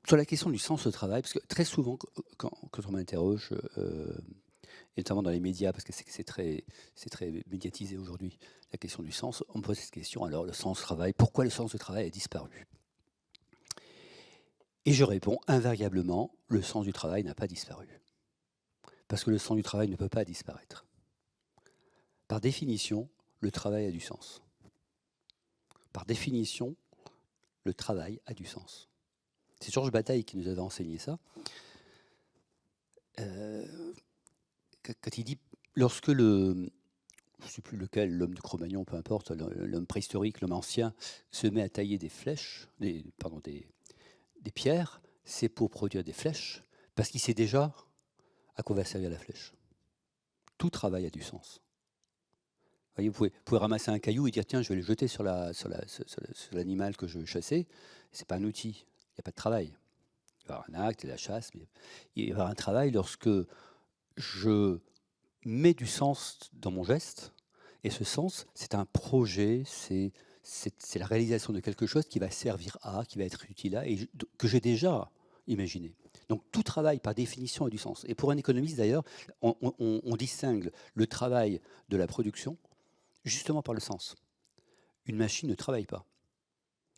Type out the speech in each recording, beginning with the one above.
Sur la question du sens au travail, parce que très souvent, quand on m'interroge, et notamment dans les médias, parce que c'est très médiatisé aujourd'hui, la question du sens, on me pose cette question, alors le sens au travail, pourquoi le sens du travail a disparu? Et je réponds invariablement, le sens du travail n'a pas disparu. Parce que le sens du travail ne peut pas disparaître. Par définition, le travail a du sens. Par définition, le travail a du sens. C'est Georges Bataille qui nous avait enseigné ça. Quand il dit, lorsque je ne sais plus lequel, l'homme de Cro-Magnon, peu importe, l'homme préhistorique, l'homme ancien, se met à tailler des flèches, des pierres, c'est pour produire des flèches, parce qu'il sait déjà à quoi va servir la flèche. Tout travail a du sens. Vous voyez, vous pouvez ramasser un caillou et dire tiens, je vais le jeter sur l'animal que je veux chasser. Ce n'est pas un outil, il n'y a pas de travail. Il va y avoir un acte et la chasse, mais il va y avoir un travail lorsque je mets du sens dans mon geste. Et ce sens, c'est un projet, c'est la réalisation de quelque chose qui va servir à, qui va être utile à, et que j'ai déjà imaginé. Donc tout travail, par définition, a du sens. Et pour un économiste, d'ailleurs, on distingue le travail de la production justement par le sens. Une machine ne travaille pas.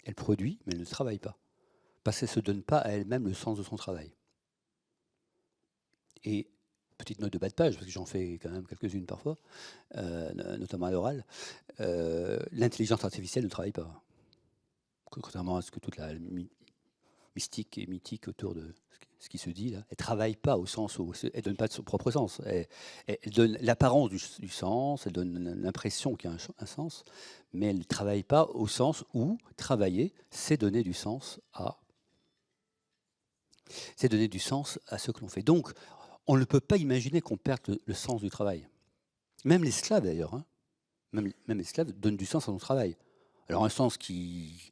Elle produit, mais elle ne travaille pas. Parce qu'elle ne se donne pas à elle-même le sens de son travail. Et petite note de bas de page, parce que j'en fais quand même quelques-unes parfois, notamment à l'oral, l'intelligence artificielle ne travaille pas. Contrairement à ce que toute la mystique et mythique autour de ce qui se dit là, elle ne travaille pas au sens où elle ne donne pas de son propre sens. Elle donne l'apparence du sens, elle donne l'impression qu'il y a un sens, mais elle ne travaille pas au sens où travailler, c'est donner du sens à, ce que l'on fait. Donc, on ne peut pas imaginer qu'on perde le sens du travail. Même l'esclave d'ailleurs, hein. Même l'esclave donne du sens à son travail. Alors un sens qui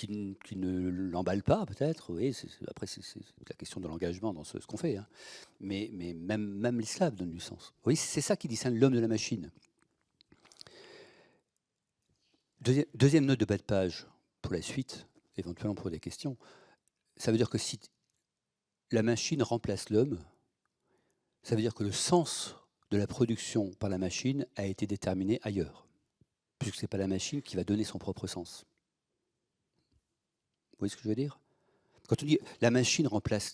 ne l'emballe pas peut-être, oui, après c'est la question de l'engagement dans ce qu'on fait, hein. Mais même l'esclave donne du sens. Oui, c'est ça qui distingue l'homme de la machine. Deuxième note de bas de page pour la suite, éventuellement pour des questions. Ça veut dire que si la machine remplace l'homme, ça veut dire que le sens de la production par la machine a été déterminé ailleurs, puisque ce n'est pas la machine qui va donner son propre sens. Vous voyez ce que je veux dire? Quand on dit la machine remplace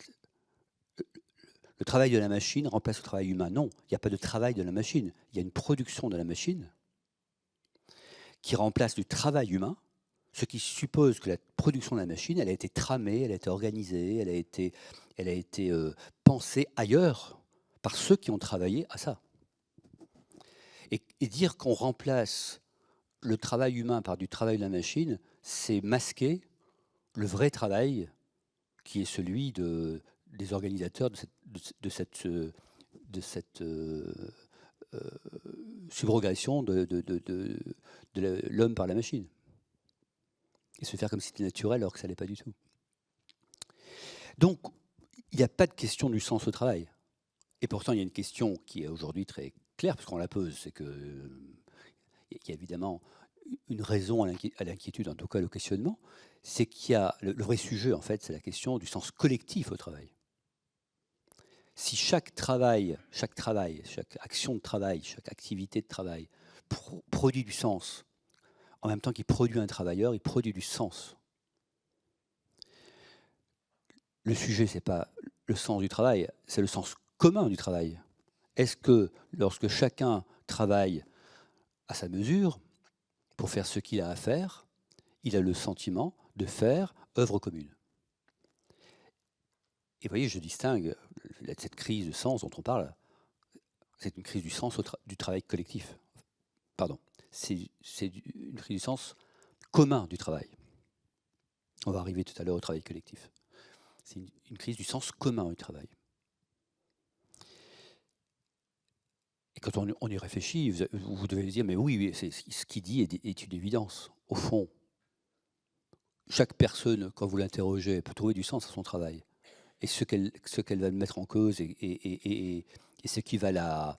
le travail de la machine remplace le travail humain, non, il n'y a pas de travail de la machine. Il y a une production de la machine qui remplace le travail humain, ce qui suppose que la production de la machine, elle a été tramée, elle a été organisée, elle a été pensée ailleurs par ceux qui ont travaillé à ça. Et dire qu'on remplace le travail humain par du travail de la machine, c'est masquer le vrai travail qui est celui des organisateurs de cette subrogation de l'homme par la machine. Et se faire comme si c'était naturel alors que ça ne l'est pas du tout. Donc, il n'y a pas de question du sens au travail. Et pourtant, il y a une question qui est aujourd'hui très claire, puisqu'on la pose, c'est qu'il y a évidemment une raison à l'inquiétude, en tout cas le questionnement, c'est qu'il y a le vrai sujet, en fait, c'est la question du sens collectif au travail. Si chaque travail, chaque action de travail, chaque activité de travail produit du sens, en même temps qu'il produit un travailleur, il produit du sens. Le sujet, ce n'est pas le sens du travail, c'est le sens commun du travail. Est-ce que lorsque chacun travaille à sa mesure, pour faire ce qu'il a à faire, il a le sentiment de faire œuvre commune? Et vous voyez, je distingue cette crise de sens dont on parle, c'est une crise du sens du travail collectif. Pardon, c'est une crise du sens commun du travail. On va arriver tout à l'heure au travail collectif. C'est une crise du sens commun du travail. Et quand on y réfléchit, vous devez dire, mais oui, ce qu'il dit est une évidence. Au fond, chaque personne, quand vous l'interrogez, peut trouver du sens à son travail. Et ce qu'elle va mettre en cause et ce qui va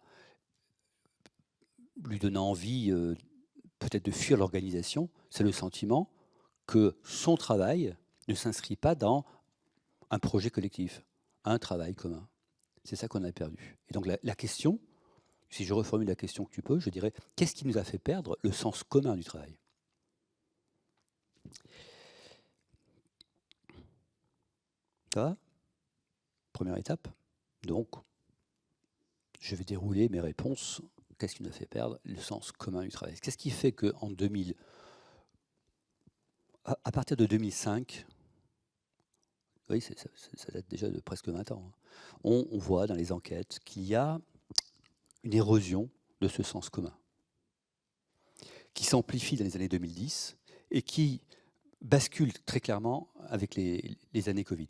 lui donner envie peut-être de fuir l'organisation, c'est le sentiment que son travail ne s'inscrit pas dans un projet collectif, un travail commun. C'est ça qu'on a perdu. Et donc la question, si je reformule la question que tu poses, je dirais, qu'est-ce qui nous a fait perdre le sens commun du travail? Ça va? Première étape. Donc, je vais dérouler mes réponses. Qu'est-ce qui nous a fait perdre le sens commun du travail? Qu'est-ce qui fait qu'en 2000, à partir de 2005, oui, ça date déjà de presque 20 ans, hein, on voit dans les enquêtes qu'il y a une érosion de ce sens commun, qui s'amplifie dans les années 2010 et qui bascule très clairement avec les années Covid.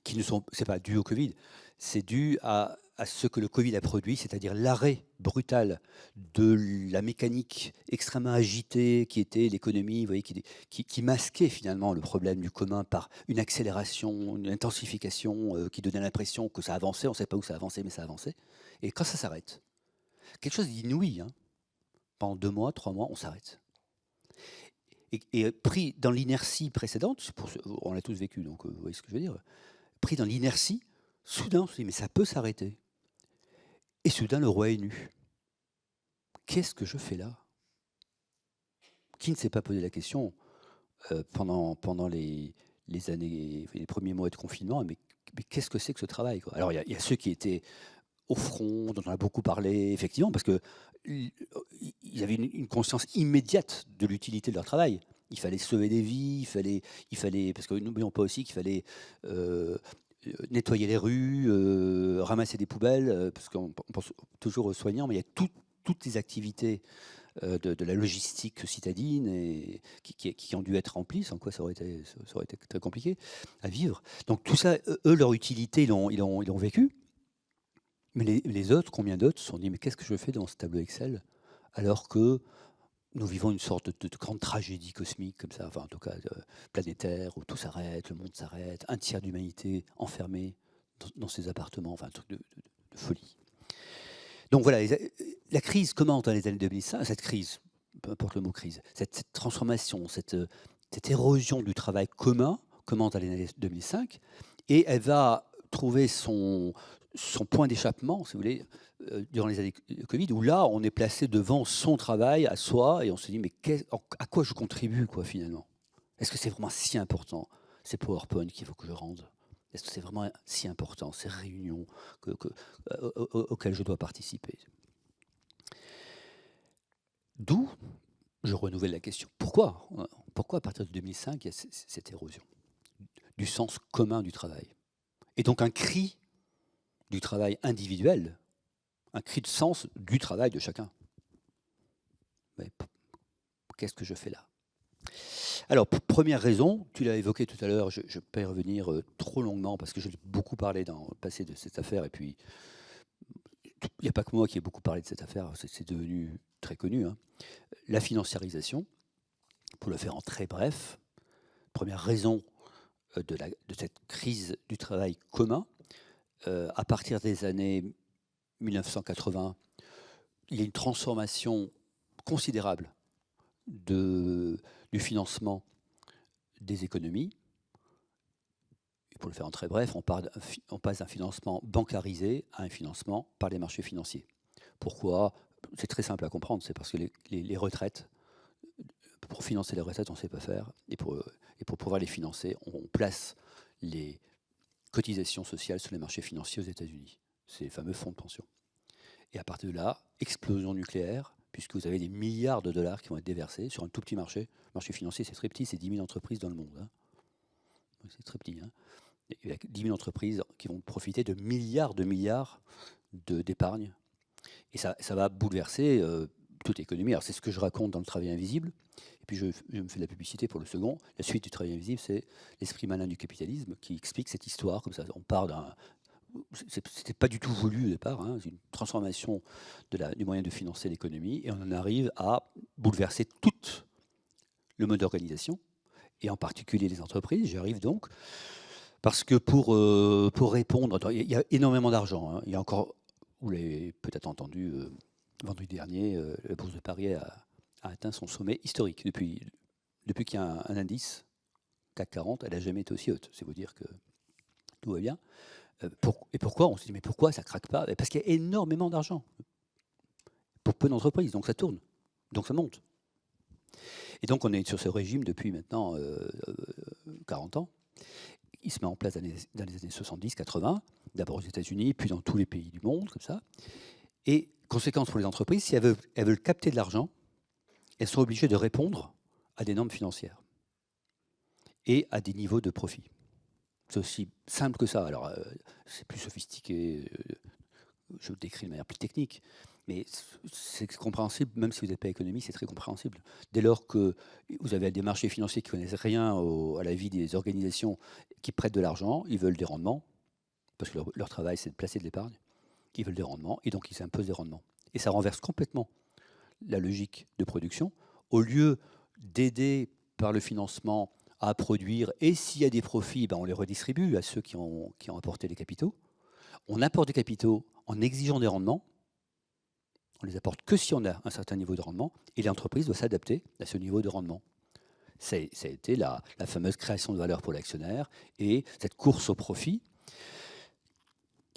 Qui ne sont, c'est pas dû au Covid, c'est dû à ce que le Covid a produit, c'est-à-dire l'arrêt brutal de la mécanique extrêmement agitée qui était l'économie, vous voyez, qui masquait finalement le problème du commun par une accélération, une intensification qui donnait l'impression que ça avançait, on ne sait pas où ça avançait, mais ça avançait. Et quand ça s'arrête, quelque chose d'inouï, hein, pendant 2 mois, 3 mois, on s'arrête. Et pris dans l'inertie précédente, on l'a tous vécu, donc vous voyez ce que je veux dire, pris dans l'inertie, soudain on se dit mais ça peut s'arrêter. Et soudain le roi est nu. Qu'est-ce que je fais là? Qui ne s'est pas posé la question pendant les années, les premiers mois de confinement, mais qu'est-ce que c'est que ce travail, quoi? Alors il y a ceux qui étaient au front, dont on a beaucoup parlé, effectivement, parce qu'ils avaient une conscience immédiate de l'utilité de leur travail. Il fallait sauver des vies, il fallait parce que n'oublions pas aussi qu'il fallait nettoyer les rues, ramasser des poubelles, parce qu'on pense toujours aux soignants, mais il y a toutes les activités de la logistique citadine et qui ont dû être remplies, sans quoi ça aurait été très compliqué à vivre. Donc tout ça, eux, leur utilité, ils l'ont vécu. Mais les autres, combien d'autres se sont dit, mais qu'est-ce que je fais dans ce tableau Excel alors que nous vivons une sorte de grande tragédie cosmique comme ça, enfin en tout cas planétaire, où tout s'arrête, le monde s'arrête, un tiers d'humanité enfermée dans ses appartements, enfin un truc de folie. Donc voilà, la crise commence dans les années 2005, cette crise, peu importe le mot crise, cette transformation, cette érosion du travail commun commence dans les années 2005, et elle va trouver son point d'échappement, si vous voulez, durant les années Covid, où là, on est placé devant son travail à soi, et on se dit, mais à quoi je contribue, quoi, finalement? Est-ce que c'est vraiment si important, ces PowerPoint qu'il faut que je rende? Est-ce que c'est vraiment si important, ces réunions auxquelles je dois participer? D'où, je renouvelle la question, pourquoi à partir de 2005, il y a cette érosion du sens commun du travail? Et donc un cri du travail individuel, un cri de sens du travail de chacun. Mais qu'est-ce que je fais là? Alors, première raison, tu l'as évoqué tout à l'heure, je ne peux pas y revenir trop longuement parce que j'ai beaucoup parlé dans le passé de cette affaire, et puis il n'y a pas que moi qui ai beaucoup parlé de cette affaire, c'est devenu très connu, hein. La financiarisation, pour le faire en très bref, première raison de cette crise du travail commun, à partir des années 1980, il y a une transformation considérable du financement des économies. Et pour le faire en très bref, on passe d'un financement bancarisé à un financement par les marchés financiers. Pourquoi? C'est très simple à comprendre, c'est parce que les retraites, pour financer les retraites, on ne sait pas faire, et pour pouvoir les financer, on place les cotisations sociales sur les marchés financiers aux États-Unis, ces fameux fonds de pension. Et à partir de là, explosion nucléaire, puisque vous avez des milliards de dollars qui vont être déversés sur un tout petit marché. Le marché financier, c'est très petit, c'est 10 000 entreprises dans le monde, hein. C'est très petit, hein. Il y a 10 000 entreprises qui vont profiter de milliards d'épargne. Et ça va bouleverser toute l'économie. Alors c'est ce que je raconte dans Le Travail invisible. Et puis je me fais de la publicité pour le second. La suite du Travail invisible, c'est L'esprit malin du capitalisme, qui explique cette histoire comme ça. On part d'un... C'était pas du tout voulu au départ, hein. C'est une transformation du moyen de financer l'économie, et on en arrive à bouleverser tout le mode d'organisation, et en particulier les entreprises. J'y arrive donc parce que pour répondre, il y a énormément d'argent, hein. Il y a encore, vous l'avez peut-être entendu, vendredi dernier, la bourse de Paris a atteint son sommet historique depuis qu'il y a un indice CAC 40, elle n'a jamais été aussi haute. C'est vous dire que tout va bien. Et pourquoi? On se dit, mais pourquoi ça ne craque pas? Parce qu'il y a énormément d'argent pour peu d'entreprises, donc ça tourne, donc ça monte. Et donc on est sur ce régime depuis maintenant 40 ans. Il se met en place dans les années 70-80, d'abord aux États-Unis, puis dans tous les pays du monde, comme ça. Et conséquence pour les entreprises, si elles veulent capter de l'argent, elles sont obligées de répondre à des normes financières et à des niveaux de profit. C'est aussi simple que ça. Alors, c'est plus sophistiqué, je le décris de manière plus technique, mais c'est compréhensible, même si vous n'êtes pas économiste, c'est très compréhensible. Dès lors que vous avez des marchés financiers qui ne connaissent rien à la vie des organisations qui prêtent de l'argent, ils veulent des rendements, parce que leur travail, c'est de placer de l'épargne. Ils veulent des rendements, et donc ils s'imposent des rendements. Et ça renverse complètement la logique de production. Au lieu d'aider par le financement à produire, et s'il y a des profits, ben on les redistribue à ceux qui ont apporté les capitaux. On apporte des capitaux en exigeant des rendements. On les apporte que si on a un certain niveau de rendement, et l'entreprise doit s'adapter à ce niveau de rendement. Ça a été la fameuse création de valeur pour l'actionnaire, et cette course au profit.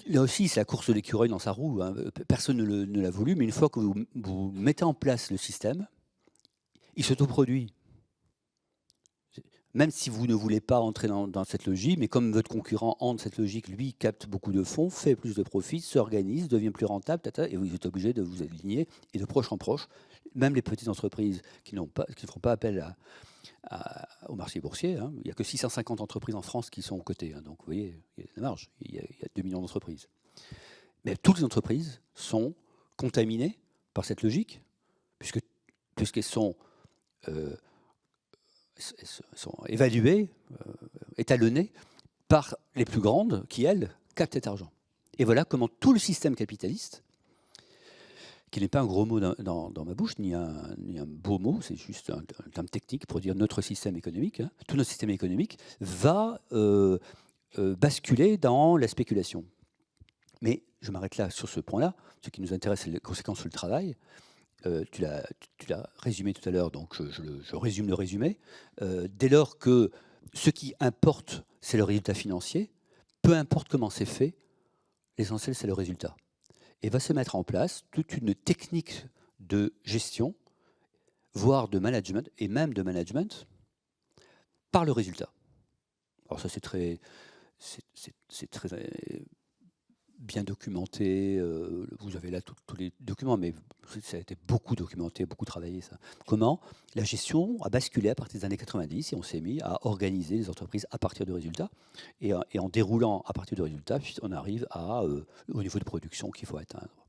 Là aussi, c'est la course de l'écureuil dans sa roue. Hein. Personne ne l'a voulu, mais une fois que vous mettez en place le système, il s'autoproduit. Même si vous ne voulez pas entrer dans cette logique, mais comme votre concurrent entre cette logique, lui capte beaucoup de fonds, fait plus de profits, s'organise, devient plus rentable, et vous êtes obligé de vous aligner, et de proche en proche, même les petites entreprises qui ne feront pas appel au marché boursier, hein. Il n'y a que 650 entreprises en France qui sont cotées, hein. Donc vous voyez, il y a de la marge, il y a 2 millions d'entreprises. Mais toutes les entreprises sont contaminées par cette logique, puisqu'elles sont évaluées, étalonnées par les plus grandes qui, elles, captent cet argent. Et voilà comment tout le système capitaliste, qui n'est pas un gros mot dans ma bouche, ni un beau mot, c'est juste un terme technique pour dire notre système économique, hein, tout notre système économique va basculer dans la spéculation. Mais je m'arrête là sur ce point-là. Ce qui nous intéresse, c'est les conséquences sur le travail. Tu l'as résumé tout à l'heure, donc je résume le résumé. Dès lors que ce qui importe, c'est le résultat financier, peu importe comment c'est fait, l'essentiel, c'est le résultat. Et va se mettre en place toute une technique de gestion, voire de management, et même de management, par le résultat. Alors ça, c'est très bien documenté. Vous avez là tous les documents, mais ça a été beaucoup documenté, beaucoup travaillé, ça. Comment la gestion a basculé à partir des années 90 et on s'est mis à organiser les entreprises à partir de résultats. Et en déroulant à partir de résultats, on arrive au niveau de production qu'il faut atteindre.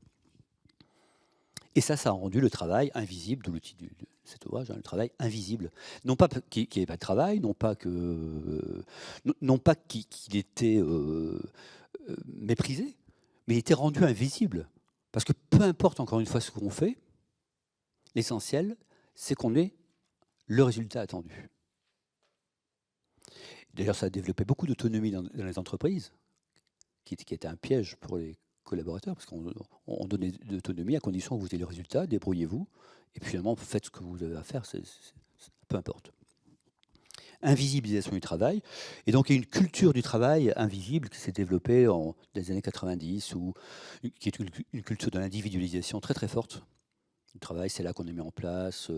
Et ça a rendu le travail invisible, d'où l'outil de cet ouvrage, hein, le travail invisible. Non pas qu'il n'y ait pas de travail, non pas qu'il était méprisé, mais il était rendu invisible. Parce que peu importe, encore une fois, ce qu'on fait, l'essentiel, c'est qu'on ait le résultat attendu. D'ailleurs, ça a développé beaucoup d'autonomie dans les entreprises, qui était un piège pour les collaborateurs, parce qu'on donnait de l'autonomie à condition que vous ayez le résultat, débrouillez-vous, et puis finalement, faites ce que vous avez à faire, peu importe. Invisibilisation du travail, et donc il y a une culture du travail invisible qui s'est développée dans les années 90, qui est une culture de l'individualisation très très forte. Le travail, c'est là qu'on a mis en place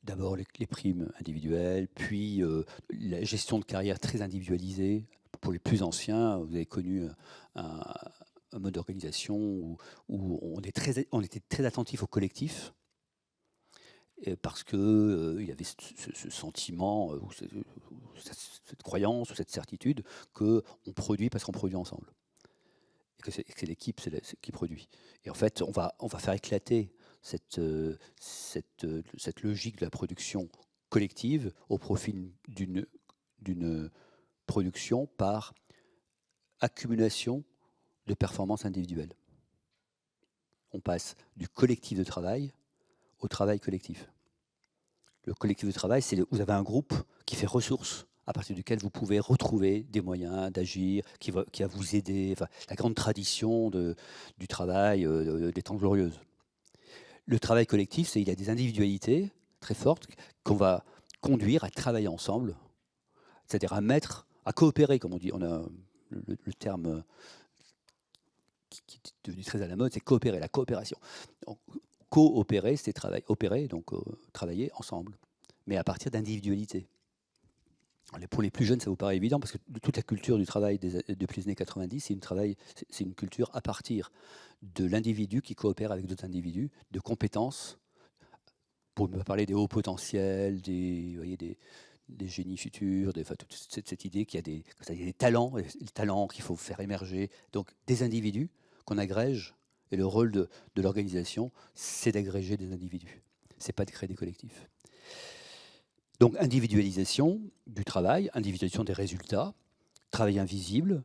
d'abord les primes individuelles, puis la gestion de carrière très individualisée. Pour les plus anciens, vous avez connu un mode d'organisation où on était très attentif au collectif, parce qu'il y avait ce sentiment, cette croyance, ou cette certitude qu'on produit parce qu'on produit ensemble. Et que c'est l'équipe qui produit. Et en fait, on va faire éclater cette logique de la production collective au profit d'une production par accumulation de performances individuelles. On passe du collectif de travail au travail collectif. Le collectif de travail, c'est vous avez un groupe qui fait ressources à partir duquel vous pouvez retrouver des moyens d'agir, qui va vous aider, enfin, la grande tradition du travail des Trente Glorieuses. Le travail collectif, il y a des individualités très fortes qu'on va conduire à travailler ensemble, c'est-à-dire à coopérer, comme on dit. On a le terme qui est devenu très à la mode, c'est coopérer, la coopération. Donc, coopérer, c'est opérer, donc travailler ensemble, mais à partir d'individualité. Pour les plus jeunes, ça vous paraît évident, parce que toute la culture du travail depuis les années 90, c'est une culture à partir de l'individu qui coopère avec d'autres individus, de compétences, pour ne pas parler des hauts potentiels, des génies futurs, toute cette idée qu'il y a des talents qu'il faut faire émerger. Donc des individus qu'on agrège, et le rôle de l'organisation, c'est d'agréger des individus. C'est pas de créer des collectifs. Donc individualisation du travail, individualisation des résultats, travail invisible,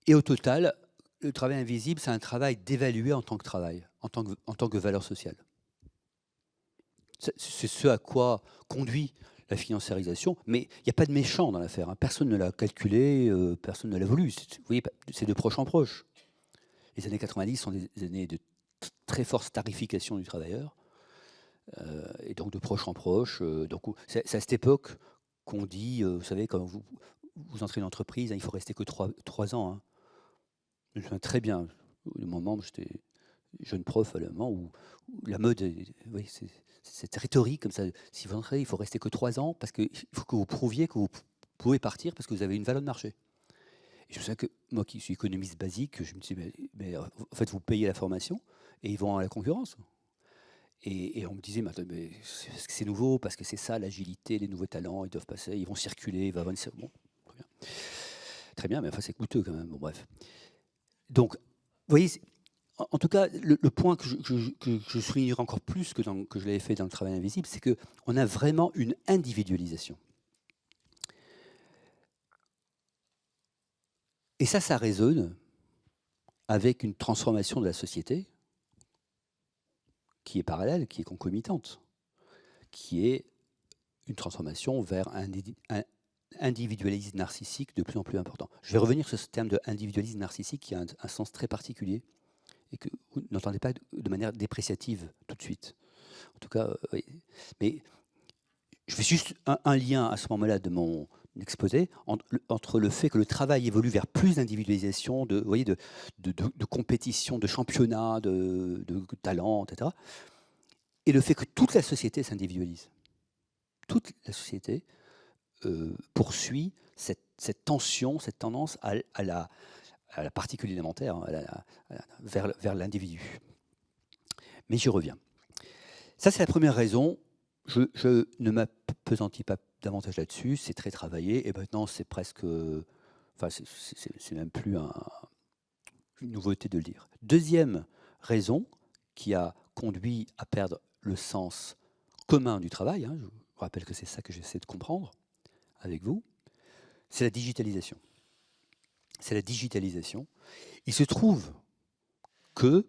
et au total, le travail invisible, c'est un travail d'évaluer en tant que travail, en tant que valeur sociale. C'est ce à quoi conduit la financiarisation, mais il n'y a pas de méchant dans l'affaire. Hein. Personne ne l'a calculé, personne ne l'a voulu. Vous voyez, c'est de proche en proche. Les années 90 sont des années de très forte tarification du travailleur, et donc de proche en proche. Donc c'est à cette époque qu'on dit, vous savez, quand vous entrez dans l'entreprise, hein, il faut rester que 3 ans. Hein. Je me souviens très bien, au moment où j'étais jeune prof à un moment où la mode, oui, c'est cette rhétorique comme ça. Si vous entrez, il faut rester que 3 ans parce qu'il faut que vous prouviez que vous pouvez partir parce que vous avez une valeur de marché. Et je sais que moi qui suis économiste basique, je me disais, mais en fait, vous payez la formation et ils vont à la concurrence. Et on me disait, mais c'est nouveau parce que c'est ça, l'agilité, les nouveaux talents, ils doivent passer, ils vont circuler, il va y avoir une... Bon, très bien. Très bien, mais enfin, c'est coûteux quand même. Bon, bref. Donc, vous voyez, en tout cas, le point que je soulignerai encore plus que je l'avais fait dans le travail invisible, c'est qu'on a vraiment une individualisation. Et ça résonne avec une transformation de la société qui est parallèle, qui est concomitante, qui est une transformation vers un individualisme narcissique de plus en plus important. Je vais revenir sur ce terme de individualisme narcissique qui a un sens très particulier et que vous n'entendez pas de manière dépréciative tout de suite. En tout cas, oui. Mais je fais juste un lien à ce moment-là de mon exposé entre le fait que le travail évolue vers plus d'individualisation, de compétition, de championnat, de talent, etc. Et le fait que toute la société s'individualise. Toute la société poursuit cette tension, cette tendance à la particule élémentaire, vers l'individu. Mais j'y reviens. Ça, c'est la première raison. Je ne m'appesantis pas davantage là-dessus. C'est très travaillé. Et maintenant, c'est presque... Enfin, c'est même plus une nouveauté de le dire. Deuxième raison qui a conduit à perdre le sens commun du travail, hein, je vous rappelle que c'est ça que j'essaie de comprendre avec vous, c'est la digitalisation. C'est la digitalisation. Il se trouve que,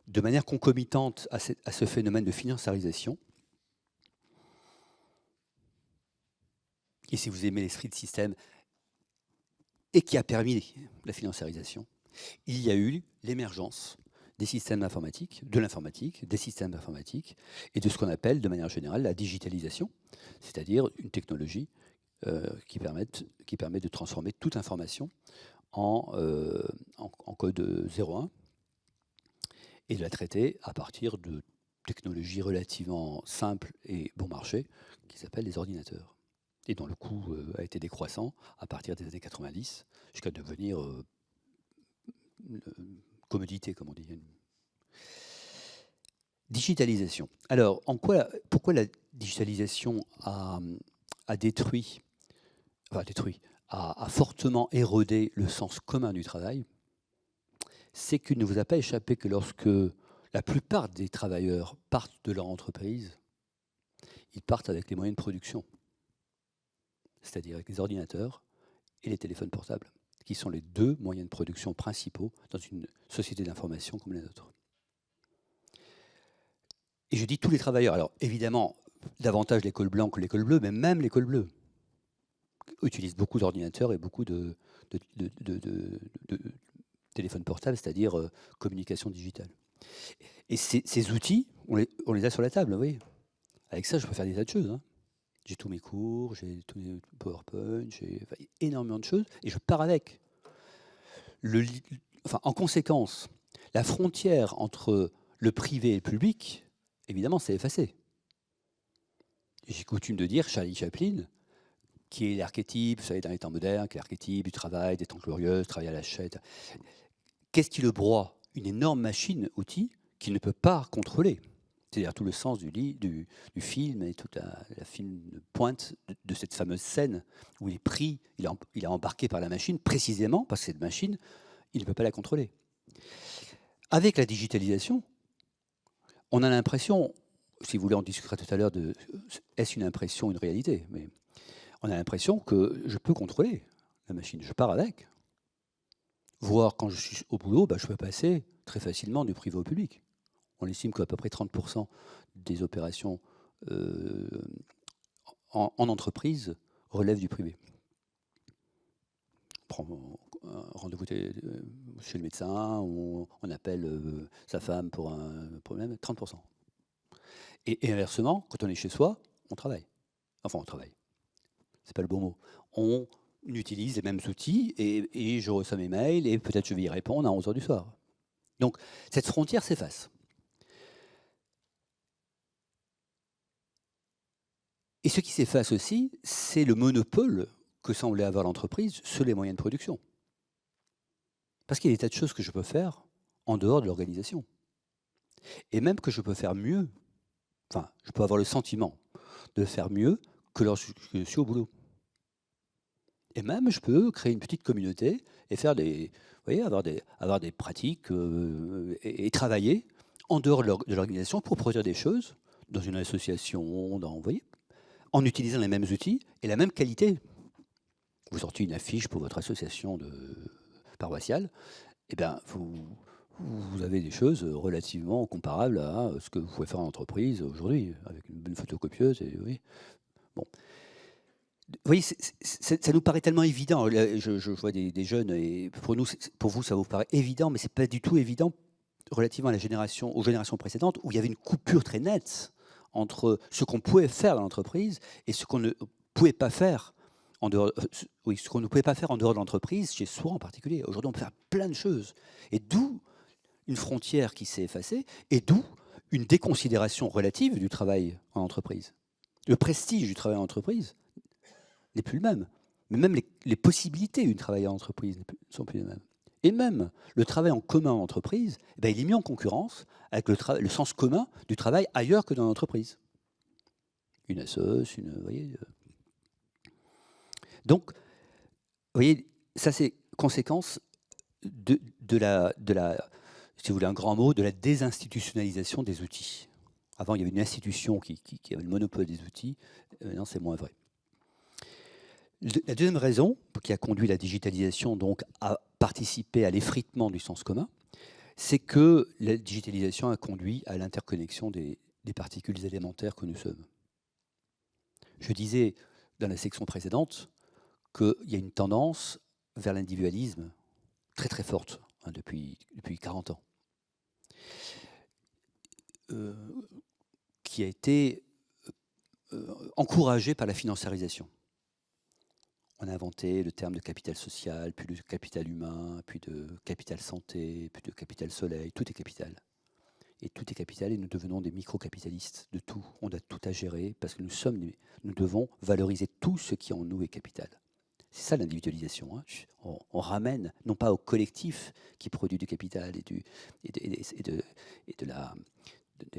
de manière concomitante à ce phénomène de financiarisation, et si vous aimez l'esprit de système, et qui a permis la financiarisation, il y a eu l'émergence des systèmes informatiques, de l'informatique, des systèmes informatiques, et de ce qu'on appelle de manière générale la digitalisation, c'est-à-dire une technologie qui permet de transformer toute information en code 01 et de la traiter à partir de technologies relativement simples et bon marché qui s'appellent les ordinateurs et dont le coût a été décroissant à partir des années 90 jusqu'à devenir commodité, comme on dit. Digitalisation. Alors, pourquoi la digitalisation a fortement érodé le sens commun du travail? C'est qu'il ne vous a pas échappé que lorsque la plupart des travailleurs partent de leur entreprise, ils partent avec les moyens de production, c'est-à-dire avec les ordinateurs et les téléphones portables, qui sont les deux moyens de production principaux dans une société d'information comme la nôtre. Et je dis tous les travailleurs. Alors évidemment, davantage l'école blanche que l'école bleue, mais même l'école bleue utilise beaucoup d'ordinateurs et beaucoup de téléphones portables, c'est-à-dire communication digitale. Et ces outils, on les a sur la table, vous voyez. Avec ça, je peux faire des tas de choses. Hein. J'ai tous mes cours, j'ai tous mes PowerPoint, j'ai enfin, énormément de choses, et je pars avec. Enfin, en conséquence, la frontière entre le privé et le public, évidemment, s'est effacée. J'ai coutume de dire, Charlie Chaplin, qui est l'archétype, vous savez, dans les temps modernes, qui est l'archétype du travail, des temps glorieux, travail à la chaîne. Qu'est-ce qui le broie? Une énorme machine, outil, qu'il ne peut pas contrôler. C'est-à-dire tout le sens du film et toute la fine pointe de cette fameuse scène où il est pris, il est embarqué par la machine, précisément parce que cette machine, il ne peut pas la contrôler. Avec la digitalisation, on a l'impression, si vous voulez, on discutera tout à l'heure de est-ce une impression, une réalité, mais on a l'impression que je peux contrôler la machine, je pars avec. Voire quand je suis au boulot, je peux passer très facilement du privé au public. On estime qu'à peu près 30% des opérations en entreprise relèvent du privé. On prend un rendez-vous chez le médecin, on appelle sa femme pour un problème, 30%. Et inversement, quand on est chez soi, on travaille. Enfin, on travaille. C'est pas le bon mot. On utilise les mêmes outils et je reçois mes mails et peut-être je vais y répondre à 11h du soir. Donc, cette frontière s'efface. Et ce qui s'efface aussi, c'est le monopole que semblait avoir l'entreprise sur les moyens de production. Parce qu'il y a des tas de choses que je peux faire en dehors de l'organisation. Et même que je peux faire mieux, enfin, je peux avoir le sentiment de faire mieux que lorsque je suis au boulot. Et même, je peux créer une petite communauté et faire avoir des pratiques et travailler en dehors de l'organisation pour produire des choses dans une association, vous voyez, en utilisant les mêmes outils et la même qualité. Vous sortez une affiche pour votre association paroissiale, eh bien, vous avez des choses relativement comparables à ce que vous pouvez faire en entreprise aujourd'hui, avec une bonne photocopieuse. Et, oui. Bon. Vous voyez, ça nous paraît tellement évident. Je vois des jeunes, et pour vous, ça vous paraît évident, mais ce n'est pas du tout évident relativement à aux générations précédentes, où il y avait une coupure très nette entre ce qu'on pouvait faire dans l'entreprise et ce qu'on ne pouvait pas faire en dehors, ce qu'on ne pouvait pas faire en dehors de l'entreprise, chez soi en particulier. Aujourd'hui, on peut faire plein de choses. Et d'où une frontière qui s'est effacée, et d'où une déconsidération relative du travail en entreprise. Le prestige du travail en entreprise n'est plus le même. Mais même les possibilités du travail en entreprise ne sont plus les mêmes. Et même le travail en commun en entreprise, il est mis en concurrence avec le sens commun du travail ailleurs que dans l'entreprise. Une assoce, vous voyez. Donc, vous voyez, ça c'est conséquence de la, si vous voulez un grand mot, de la désinstitutionnalisation des outils. Avant, il y avait une institution qui avait le monopole des outils. Maintenant, c'est moins vrai. La deuxième raison qui a conduit la digitalisation donc à participer à l'effritement du sens commun, c'est que la digitalisation a conduit à l'interconnexion des particules élémentaires que nous sommes. Je disais dans la section précédente qu'il y a une tendance vers l'individualisme très très forte depuis 40 ans, qui a été encouragée par la financiarisation. On a inventé le terme de capital social, puis de capital humain, puis de capital santé, puis de capital soleil. Tout est capital. Et tout est capital et nous devenons des micro-capitalistes de tout. On a tout à gérer parce que nous devons valoriser tout ce qui en nous est capital. C'est ça l'individualisation. Hein. On ramène non pas au collectif qui produit du capital des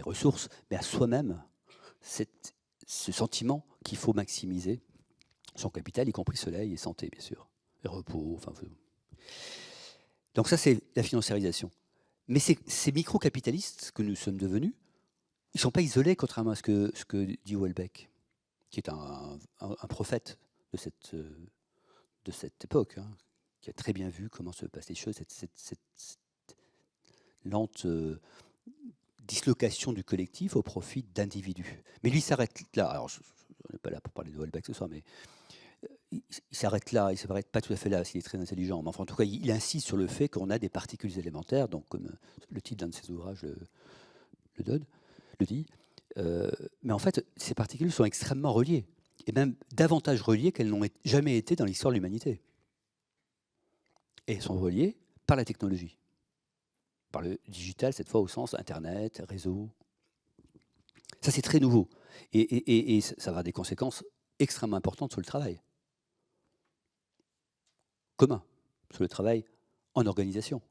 ressources, mais à soi-même ce sentiment qu'il faut maximiser son capital, y compris soleil et santé, bien sûr, et repos. Enfin, donc ça, c'est la financiarisation. Mais ces micro-capitalistes que nous sommes devenus, ils ne sont pas isolés, contrairement à ce que dit Houellebecq, qui est un prophète de cette époque, hein, qui a très bien vu comment se passent les choses, cette lente dislocation du collectif au profit d'individus. Mais lui s'arrête là. Alors, on n'est pas là pour parler de Houellebecq ce soir, mais il s'arrête là, il ne s'arrête pas tout à fait là, s'il est très intelligent. Mais enfin, en tout cas, il insiste sur le fait qu'on a des particules élémentaires, donc comme le titre d'un de ses ouvrages le dit. Mais en fait, ces particules sont extrêmement reliées. et même davantage reliées qu'elles n'ont jamais été dans l'histoire de l'humanité. Et elles sont reliées par la technologie, par le digital, cette fois au sens Internet, réseau. Ça, c'est très nouveau. Et ça va avoir des conséquences extrêmement importantes sur le travail commun, sur le travail en organisation.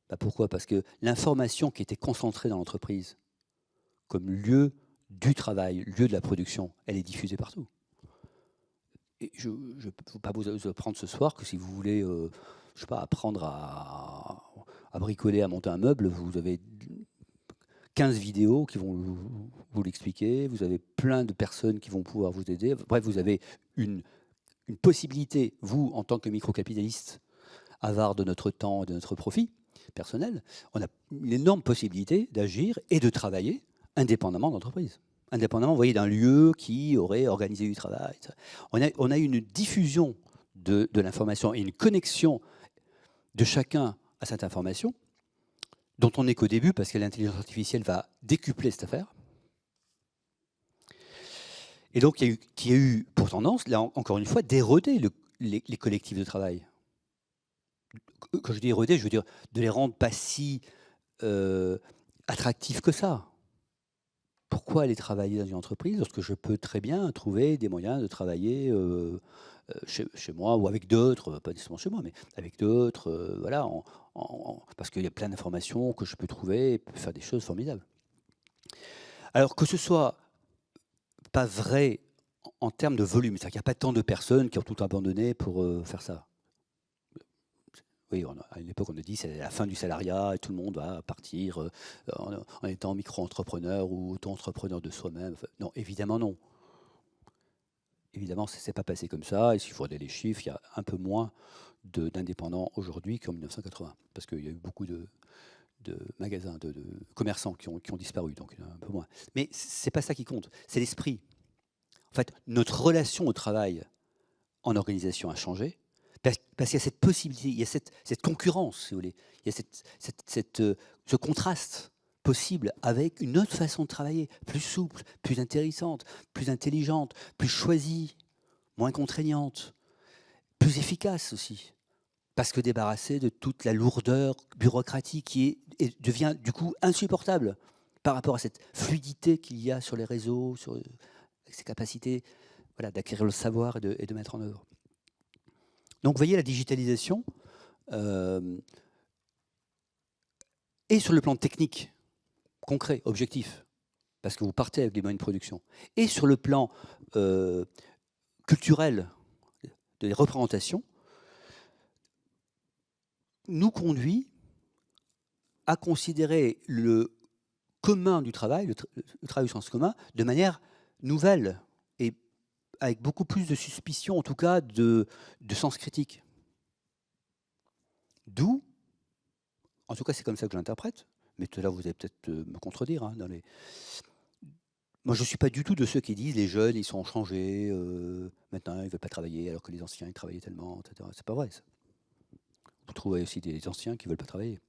Bah pourquoi? Parce que l'information qui était concentrée dans l'entreprise comme lieu du travail, lieu de la production, elle est diffusée partout. Et je ne peux pas vous apprendre ce soir que si vous voulez, je sais pas, apprendre à bricoler, à monter un meuble, vous avez 15 vidéos qui vont vous l'expliquer, vous avez plein de personnes qui vont pouvoir vous aider. Bref, vous avez une possibilité, vous, en tant que microcapitaliste, avare de notre temps et de notre profit personnel, on a une énorme possibilité d'agir et de travailler indépendamment de l'entreprise. Indépendamment, vous voyez, d'un lieu qui aurait organisé du travail. On a une diffusion de l'information et une connexion de chacun à cette information dont on n'est qu'au début parce que l'intelligence artificielle va décupler cette affaire. Et donc, qui a eu pour tendance, là encore une fois, d'éroder les collectifs de travail. Quand je dis éroder, je veux dire de les rendre pas si attractifs que ça. Pourquoi aller travailler dans une entreprise lorsque je peux très bien trouver des moyens de travailler chez moi ou avec d'autres, pas nécessairement chez moi, mais avec d'autres, voilà, parce qu'il y a plein d'informations que je peux trouver et faire des choses formidables. Alors que ce soit pas vrai en termes de volume, c'est-à-dire qu'il n'y a pas tant de personnes qui ont tout abandonné pour faire ça. Oui, à une époque, on a dit c'est la fin du salariat et tout le monde va partir en étant micro-entrepreneur ou auto-entrepreneur de soi-même. Enfin, non, évidemment non. Évidemment, ça ne s'est pas passé comme ça. Et s'il faut regarder les chiffres, il y a un peu moins d'indépendants aujourd'hui qu'en 1980. Parce qu'il y a eu beaucoup de magasins, de commerçants qui ont disparu, donc un peu moins. Mais ce n'est pas ça qui compte, c'est l'esprit. En fait, notre relation au travail en organisation a changé. Parce qu'il y a cette possibilité, il y a cette concurrence, si vous voulez. Il y a ce contraste possible avec une autre façon de travailler, plus souple, plus intéressante, plus intelligente, plus choisie, moins contraignante, plus efficace aussi. Parce que débarrassée de toute la lourdeur bureaucratique qui devient du coup insupportable par rapport à cette fluidité qu'il y a sur les réseaux, sur ces capacités, voilà, d'acquérir le savoir et de mettre en œuvre. Donc vous voyez, la digitalisation est sur le plan technique, concret, objectif, parce que vous partez avec des moyens de production, et sur le plan culturel, des représentations, nous conduit à considérer le commun du travail, le travail au sens commun, de manière nouvelle et avec beaucoup plus de suspicion, en tout cas de sens critique. D'où, en tout cas c'est comme ça que je l'interprète, mais tout à l'heure vous allez peut-être me contredire. Hein, moi je ne suis pas du tout de ceux qui disent les jeunes ils sont changés, maintenant ils ne veulent pas travailler alors que les anciens ils travaillaient tellement, etc. C'est pas vrai ça. Vous trouvez aussi des anciens qui ne veulent pas travailler,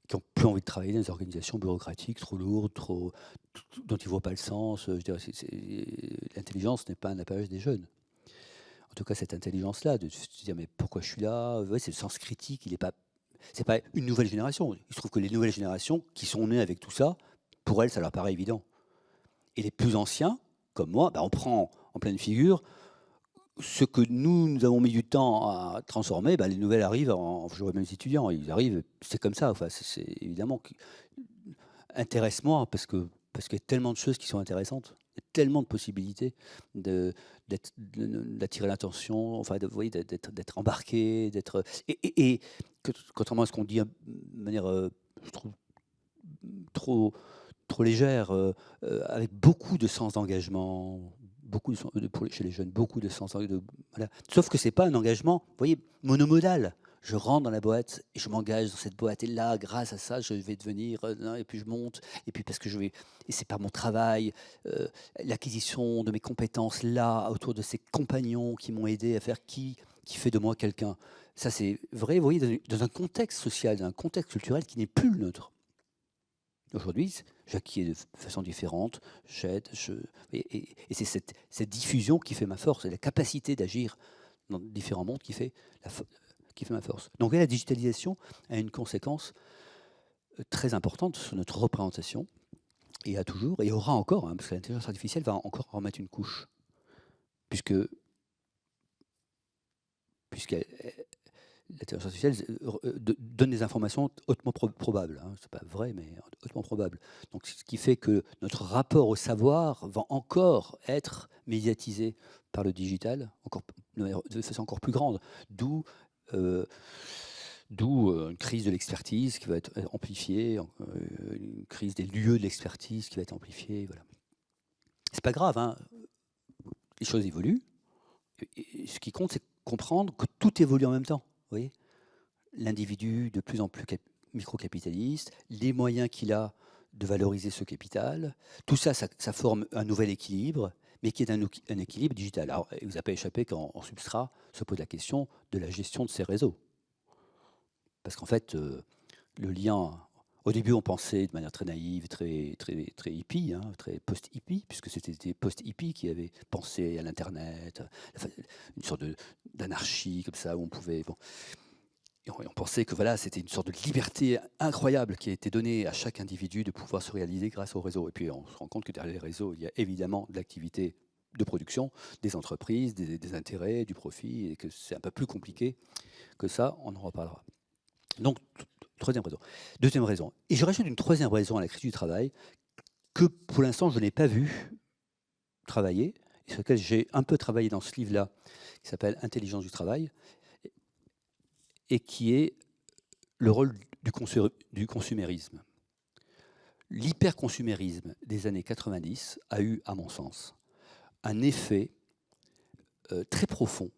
qui n'ont plus envie de travailler dans des organisations bureaucratiques trop lourdes, dont ils ne voient pas le sens. Je veux dire, l'intelligence n'est pas un apanage des jeunes. En tout cas, cette intelligence-là, de se dire mais pourquoi je suis là, ouais, c'est le sens critique, il n'est pas. C'est pas une nouvelle génération. Il se trouve que les nouvelles générations qui sont nées avec tout ça, pour elles, ça leur paraît évident. Et les plus anciens, comme moi, on prend en pleine figure ce que nous avons mis du temps à transformer. Les nouvelles arrivent, je vois même les étudiants, ils arrivent, c'est comme ça. Enfin, c'est évidemment intéresse-moi parce qu'il y a tellement de choses qui sont intéressantes. Il y a tellement de possibilités d'attirer l'attention, enfin, d'être embarqué, et contrairement à ce qu'on dit de manière, je trouve, trop légère, avec beaucoup de sens d'engagement, chez les jeunes, beaucoup de sens d'engagement. Voilà. Sauf que c'est pas un engagement, vous voyez, monomodal. Je rentre dans la boîte et je m'engage dans cette boîte. Et là, grâce à ça, je vais devenir... et puis je monte. Et puis parce que je vais... Et c'est par mon travail, l'acquisition de mes compétences là, autour de ces compagnons qui m'ont aidé à faire qui fait de moi quelqu'un. Ça, c'est vrai, vous voyez, dans un contexte social, dans un contexte culturel qui n'est plus le nôtre. Aujourd'hui, j'acquiers de façon différente, j'aide, et c'est cette diffusion qui fait ma force, et la capacité d'agir dans différents mondes qui fait ma force. Donc la digitalisation a une conséquence très importante sur notre représentation, et a toujours, et aura encore, hein, parce que l'intelligence artificielle va encore en mettre une couche, puisque l'intelligence artificielle donne des informations hautement probables. Hein. Ce n'est pas vrai, mais hautement probable. Donc, ce qui fait que notre rapport au savoir va encore être médiatisé par le digital, de façon encore plus grande. D'où une crise de l'expertise qui va être amplifiée, une crise des lieux de l'expertise qui va être amplifiée. Voilà. C'est pas grave, hein. Les choses évoluent. Et ce qui compte, c'est comprendre que tout évolue en même temps. Vous voyez, l'individu de plus en plus microcapitaliste, les moyens qu'il a de valoriser ce capital, tout ça, ça forme un nouvel équilibre, mais qui est un équilibre digital. Alors, il ne vous a pas échappé qu'en substrat se pose la question de la gestion de ces réseaux. Parce qu'en fait, le lien... Au début, on pensait de manière très naïve, très hippie, hein, très post-hippie, puisque c'était des post-hippies qui avaient pensé à l'Internet, une sorte d'anarchie comme ça, où on pouvait... Bon. Et on pensait que voilà, c'était une sorte de liberté incroyable qui a été donnée à chaque individu de pouvoir se réaliser grâce au réseau. Et puis on se rend compte que derrière les réseaux, il y a évidemment de l'activité de production, des entreprises, des intérêts, du profit, et que c'est un peu plus compliqué que ça, on en reparlera. Donc, troisième raison. Deuxième raison. Et je rajoute une troisième raison à la crise du travail que pour l'instant je n'ai pas vu travailler, et sur lequel j'ai un peu travaillé dans ce livre-là, qui s'appelle Intelligence du travail, et qui est le rôle du consumérisme. L'hyperconsumérisme des années 90 a eu, à mon sens, un effet très profond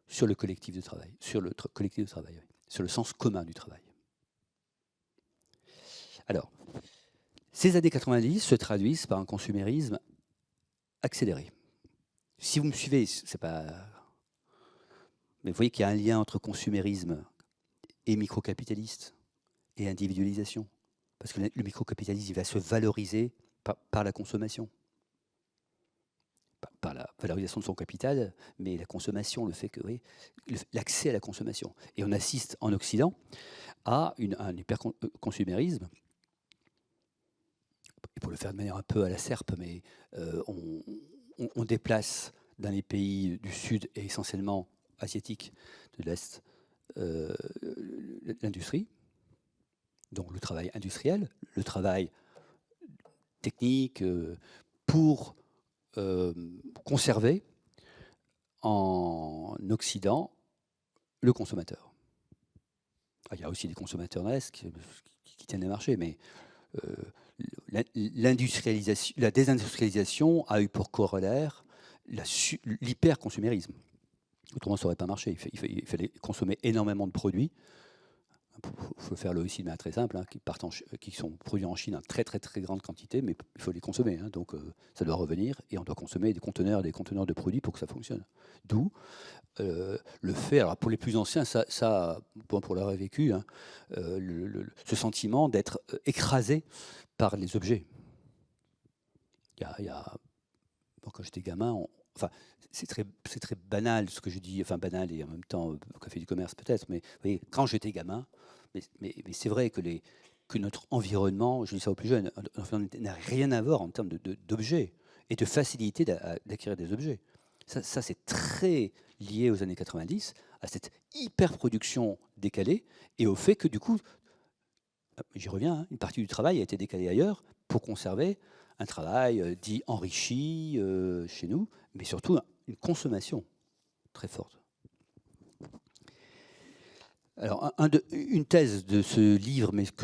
sur le collectif de travail, sur le sens commun du travail. Alors, ces années 90 se traduisent par un consumérisme accéléré. Si vous me suivez, c'est pas... Mais vous voyez qu'il y a un lien entre consumérisme et microcapitaliste et individualisation. Parce que le microcapitalisme, il va se valoriser par la consommation. Par la valorisation de son capital, mais la consommation, le fait que... Oui, l'accès à la consommation. Et on assiste en Occident à un hyperconsumérisme. Et pour le faire de manière un peu à la serpe, mais on déplace dans les pays du Sud et essentiellement asiatiques de l'Est l'industrie, donc le travail industriel, le travail technique pour conserver en Occident le consommateur. Il y a aussi des consommateurs dans l'Est qui tiennent les marchés, mais la désindustrialisation a eu pour corollaire l'hyperconsumérisme. Autrement, ça n'aurait pas marché. Il fallait consommer énormément de produits. Il faut faire le aussi de manière très simple, hein, qui sont produits en Chine en très grande quantité, mais il faut les consommer. Hein, donc ça doit revenir et on doit consommer des conteneurs de produits pour que ça fonctionne. D'où le fait, alors pour les plus anciens, ça pour l'avoir vécu, hein, ce sentiment d'être écrasé par les objets. Quand j'étais gamin, c'est très banal ce que je dis, enfin banal et en même temps au café du commerce peut-être, mais vous voyez, quand j'étais gamin, mais c'est vrai que notre environnement, je dis ça aux plus jeunes, n'a rien à voir en termes d'objets et de facilité d'acquérir des objets. Ça c'est très lié aux années 90, à cette hyper-production décalée et au fait que du coup, j'y reviens, hein, une partie du travail a été décalée ailleurs pour conserver un travail dit enrichi chez nous, mais surtout une consommation très forte. Alors, une thèse de ce livre, mais sur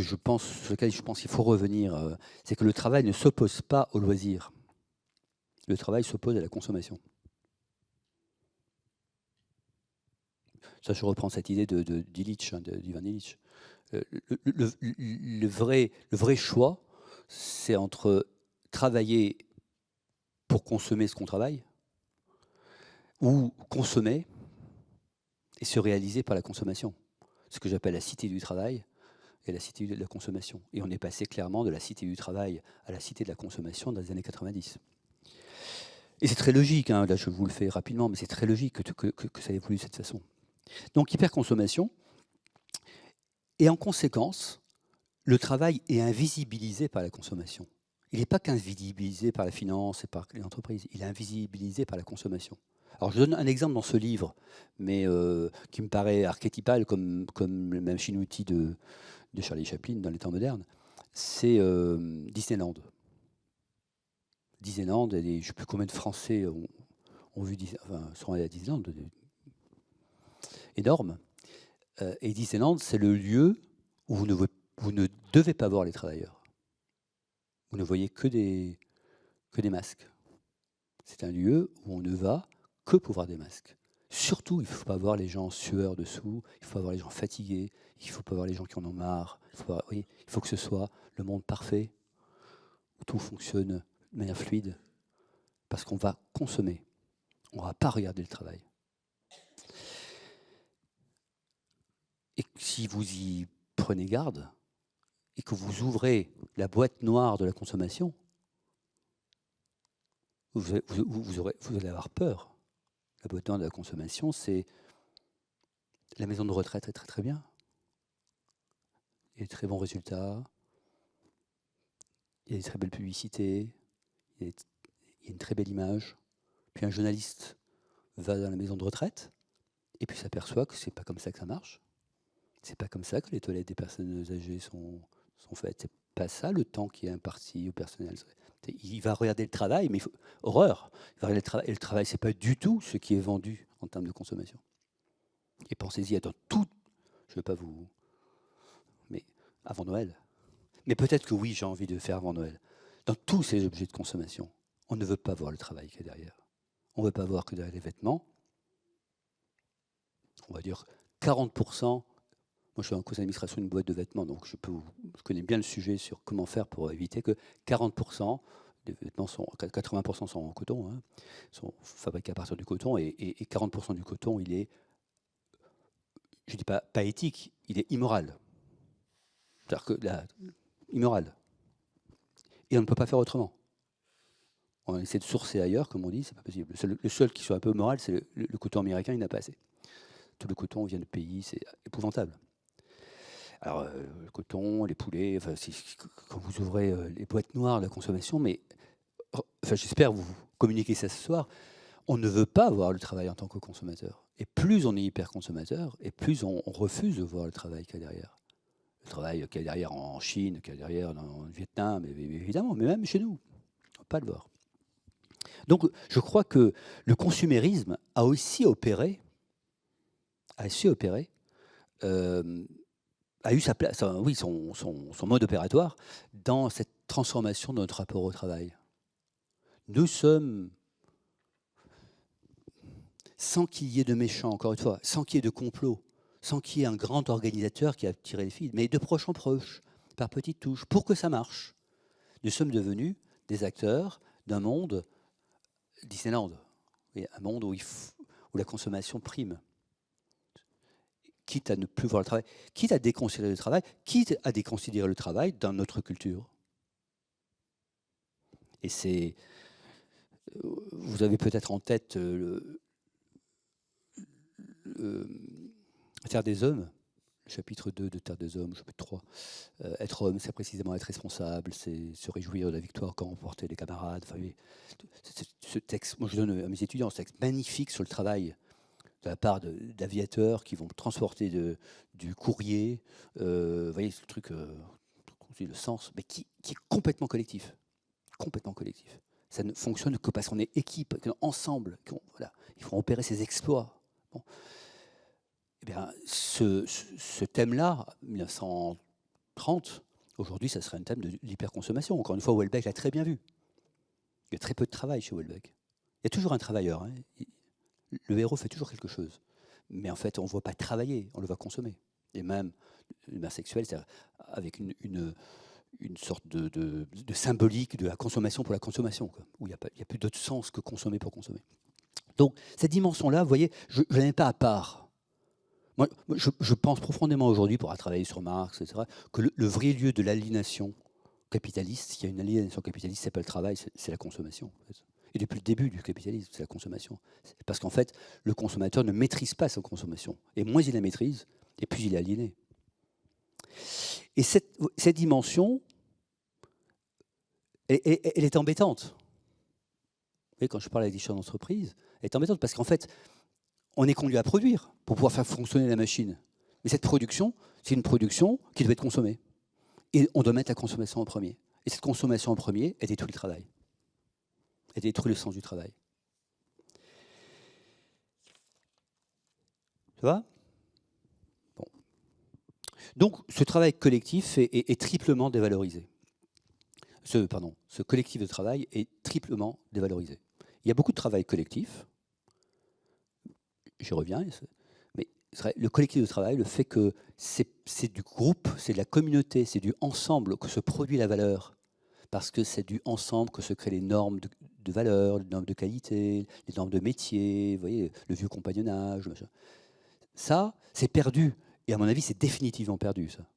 lequel je pense qu'il faut revenir, c'est que le travail ne s'oppose pas au loisir. Le travail s'oppose à la consommation. Ça, je reprends cette idée d'Illich, d'Ivan Illich. Le vrai choix, c'est entre travailler pour consommer ce qu'on travaille, ou consommer et se réaliser par la consommation. Ce que j'appelle la cité du travail et la cité de la consommation. Et on est passé clairement de la cité du travail à la cité de la consommation dans les années 90. Et c'est très logique, hein, là je vous le fais rapidement, mais c'est très logique que ça évolue de cette façon. Donc hyperconsommation, et en conséquence, le travail est invisibilisé par la consommation. Il n'est pas qu'invisibilisé par la finance et par les entreprises, il est invisibilisé par la consommation. Alors je donne un exemple dans ce livre, mais qui me paraît archétypal comme le machine outil de Charlie Chaplin dans les temps modernes, c'est Disneyland. Disneyland, je ne sais plus combien de Français ont vu, sont allés à Disneyland, énorme. Et Disneyland, c'est le lieu où vous ne devez pas voir les travailleurs. Vous ne voyez que des masques. C'est un lieu où on ne va que pour voir des masques. Surtout, il ne faut pas voir les gens en sueur dessous, il faut voir les gens fatigués, il ne faut pas voir les gens qui en ont marre. Il faut que ce soit le monde parfait, où tout fonctionne de manière fluide, parce qu'on va consommer, on ne va pas regarder le travail. Et si vous y prenez garde, et que vous ouvrez la boîte noire de la consommation, vous allez avoir peur. La boîte noire de la consommation, c'est la maison de retraite est très très bien. Il y a de très bons résultats, il y a des très belles publicités, il y a une très belle image. Puis un journaliste va dans la maison de retraite et puis s'aperçoit que c'est pas comme ça que ça marche. C'est pas comme ça que les toilettes des personnes âgées sont faites. C'est pas ça le temps qui est imparti au personnel. Il va regarder le travail, mais horreur. Il va regarder le travail, et le travail, c'est pas du tout ce qui est vendu en termes de consommation. Et pensez-y, dans tout, je ne veux pas vous, mais avant Noël. Mais peut-être que oui, j'ai envie de faire avant Noël. Dans tous ces objets de consommation, on ne veut pas voir le travail qui est derrière. On ne veut pas voir que derrière les vêtements, on va dire 40%. Moi, je suis en conseil d'administration d'une boîte de vêtements, donc je connais bien le sujet sur comment faire pour éviter que 40% des vêtements 80% sont en coton, hein, sont fabriqués à partir du coton, et 40% du coton, il est, je ne dis pas éthique, il est immoral. C'est-à-dire que immoral. Et on ne peut pas faire autrement. On essaie de sourcer ailleurs, comme on dit, c'est pas possible. Le seul qui soit un peu moral, c'est le coton américain, il n'a pas assez. Tout le coton vient de pays, c'est épouvantable. Alors, le coton, les poulets, enfin, quand vous ouvrez les boîtes noires de la consommation, mais enfin, j'espère vous communiquer ça ce soir, on ne veut pas voir le travail en tant que consommateur. Et plus on est hyper consommateur, et plus on refuse de voir le travail qu'il y a derrière. Le travail qu'il y a derrière en Chine, qu'il y a derrière dans le Vietnam, évidemment, mais même chez nous, on ne va pas le voir. Donc, je crois que le consumérisme a aussi opéré, a eu sa place, oui, son mode opératoire dans cette transformation de notre rapport au travail. Nous sommes, sans qu'il y ait de méchants, encore une fois, sans qu'il y ait de complot, sans qu'il y ait un grand organisateur qui a tiré les fils, mais de proche en proche, par petites touches, pour que ça marche, nous sommes devenus des acteurs d'un monde Disneyland, un monde où la consommation prime. Quitte à ne plus voir le travail, quitte à déconsidérer le travail, quitte à déconsidérer le travail dans notre culture. Et c'est... Vous avez peut-être en tête Terre des Hommes, le chapitre 2 de Terre des Hommes, chapitre 3. Être homme, c'est précisément être responsable, c'est se réjouir de la victoire qu'ont remporté les camarades. Enfin, ce texte, moi je donne à mes étudiants ce texte magnifique sur le travail, de la part d'aviateurs qui vont transporter du courrier, vous voyez ce truc, le sens, mais qui est complètement collectif. Complètement collectif. Ça ne fonctionne que parce qu'on est équipe, ensemble, voilà, il faut opérer ces exploits. Bon. Eh bien, ce thème-là, 1930, aujourd'hui, ça serait un thème de l'hyperconsommation. Encore une fois, Houellebecq l'a très bien vu. Il y a très peu de travail chez Houellebecq. Il y a toujours un travailleur, hein. Le héros fait toujours quelque chose. Mais en fait, on ne voit pas travailler, on le voit consommer. Et même l'humain sexuel, c'est avec une sorte de symbolique de la consommation pour la consommation, quoi, où il n'y a plus d'autre sens que consommer pour consommer. Donc, cette dimension-là, vous voyez, je ne la mets pas à part Je pense profondément aujourd'hui, pour avoir travaillé sur Marx, etc., que le vrai lieu de l'aliénation capitaliste, il y a une aliénation capitaliste, c'est pas le travail, c'est la consommation. En fait. Et depuis le début du capitalisme, c'est la consommation. Parce qu'en fait, le consommateur ne maîtrise pas sa consommation. Et moins il la maîtrise, et plus il est aliéné. Et cette dimension, elle est embêtante. Vous voyez, quand je parle avec des chefs d'entreprise, elle est embêtante parce qu'en fait, on est conduit à produire pour pouvoir faire fonctionner la machine. Mais cette production, c'est une production qui doit être consommée. Et on doit mettre la consommation en premier. Et cette consommation en premier, elle détruit le travail. Elle détruit le sens du travail. Tu vois ? Bon. Donc, ce travail collectif est triplement dévalorisé. Ce collectif de travail est triplement dévalorisé. Il y a beaucoup de travail collectif, j'y reviens, mais le collectif de travail, le fait que c'est du groupe, c'est de la communauté, c'est du ensemble que se produit la valeur, parce que c'est du ensemble que se créent les normes de valeur, les normes de qualité, les normes de métier, vous voyez, le vieux compagnonnage, machin. Ça, c'est perdu, et à mon avis, c'est définitivement perdu, ça.